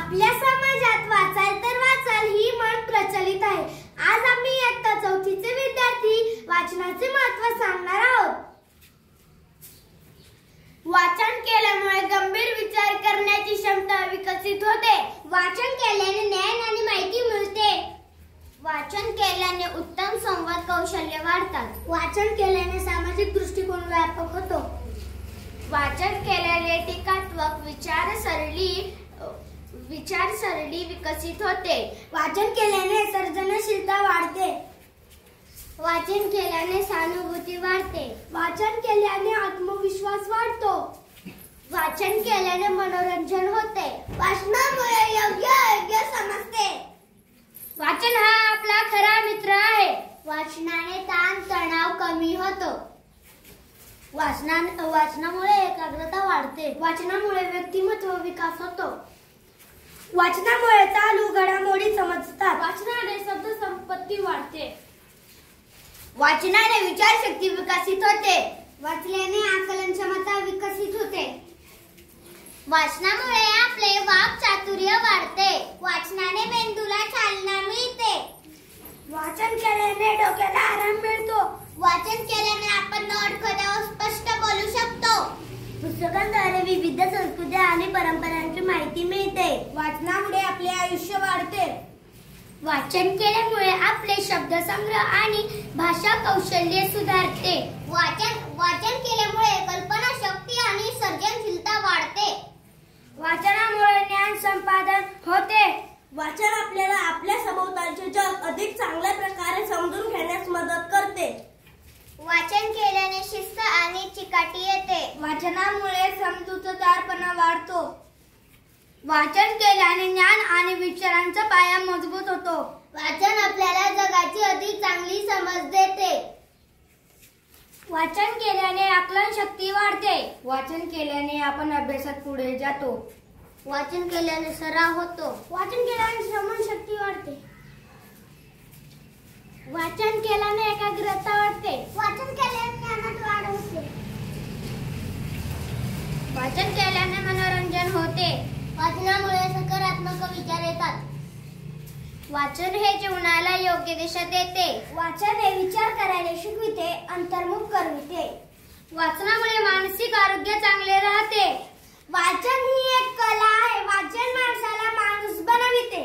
आपल्या समाजात वाचाल तर वाचाल ही म्हण प्रचलित आहे। आज आम्ही इयत्ता 4थीचे विद्यार्थी वाचनाचे महत्त्व सांगणार आहोत। वाचन केल्यामुळे गंभीर विचार करण्याची क्षमता विकसित होते। वाचन केल्याने ज्ञान आणि माहिती मिळते। वाचन केल्याने उत्तम संवाद कौशल्य वाढतात। वाचन केल्याने सामाजिक दृष्टिकोन व्यापक होतो। वाचन केल्याने टीकात्मक विचारसरणी विकसित होते। वाचन केल्याने सर्जनशीलता वाढते। वाचन केल्याने सहानुभूती वाढते। वाचन केल्याने आत्मविश्वास वाढतो। वाचन केल्याने मनोरंजन होते। वाचनामुळे योग्य समजते। वाचन हा आपला खरा मित्र आहे। वाचनाने ताण तणाव कमी होतो। वाचनामुळे एकाग्रता वाढते। वाचनामुळे व्यक्तिमत्व विकास होतो। वाचनामुळे चालू घडामोडी समजतात। वाचनाने शब्द संपत्ती वाढते। वाचनाने विचारशक्ती विकसित होते। वाचल्याने आकलन क्षमता विकसित होते। वाचनामुळे आपले वाक्चातुर्य वाढते। वाचनाने मेंदूला चालना मिळते। वाचन केल्याने डोक्याला आराम मिळतो। वाचन केल्याने आपण अडखळ्यावर स्पष्ट बोलू शकतो। पुस्तकांद्वारे विविध संस्कृती आणि परंपरांची माहिती मिळते। वाचनामुळे आपले आयुष्य वाढते। वाचन केल्यामुळे आपले शब्दसंग्रह आणि भाषा कौशल्य सुधारते। वाचन केल्यामुळे कल्पना शक्ती आणि सर्जनशीलता वाढते। वाचनामुळे ज्ञान संपादन होते। वाचन आपल्याला आपल्या सभोवतालचे जग अधिक चांगल्या प्रकारे समजून घेण्यास मदत करते। वाचन केल्याने शिस्त आणि चिकाटी येते। वाचनामुळे समजूतदारपणा वाढतो। वाचन केल्याने ज्ञान आणि विचारांचा पाया मजबूत होतो। वाचन आपल्याला जगाची अधिक चांगली समज देते। वाचन केल्याने आकलन शक्ती वाढते। वाचन केल्याने आपण अभ्यासात पुढे जातो। वाचन केल्याने सराव होतो। वाचन केल्याने स्मरणशक्ती वाढते। वाचन केल्याने एकाग्रता वाढते। वाचन केल्याने ज्ञानात वाढ होते। वाचन केल्याने मनोरंजन होते। वाचनामुळे सकारात्मक विचार येतात। वाचन हे जीवनाला योग्य दिशा देते। वाचन हे विचार करायला शिकविते, अंतर्मुख करविते। वाचनामुळे मानसिक आरोग्य चांगले राहते। वाचन ही एक कला आहे। वाचन माणसाला माणूस बनविते।